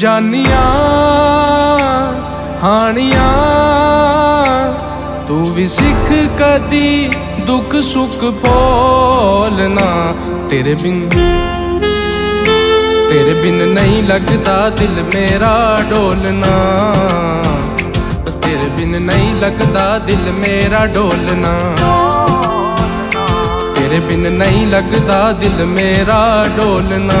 ਜਾਨੀਆਂ ਹਾਣੀਆਂ ਤੂੰ ਵੀ ਸਿੱਖ ਕਦੀ ਦੁੱਖ ਸੁੱਖ ਭੋਲਣਾ। ਤੇਰੇ ਬਿਨ ਨਹੀਂ ਲੱਗਦਾ ਦਿਲ ਮੇਰਾ ਡੋਲਣਾ। ਤੇਰੇ ਬਿਨ ਨਹੀਂ ਲੱਗਦਾ ਦਿਲ ਮੇਰਾ ਡੋਲਣਾ। ਤੇਰੇ ਬਿਨ ਨਹੀਂ ਲੱਗਦਾ ਦਿਲ ਮੇਰਾ ਡੋਲਣਾ।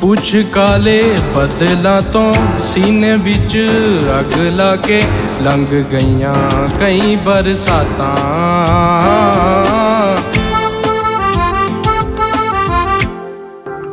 ਪੁੱਛ ਕਾਲੇ ਬੱਦਲਾਂ ਤੋਂ ਸੀਨੇ ਵਿੱਚ ਅੱਗ ਲਾ ਕੇ ਲੰਘ ਗਈਆਂ ਕਈ ਬਰਸਾਤਾਂ।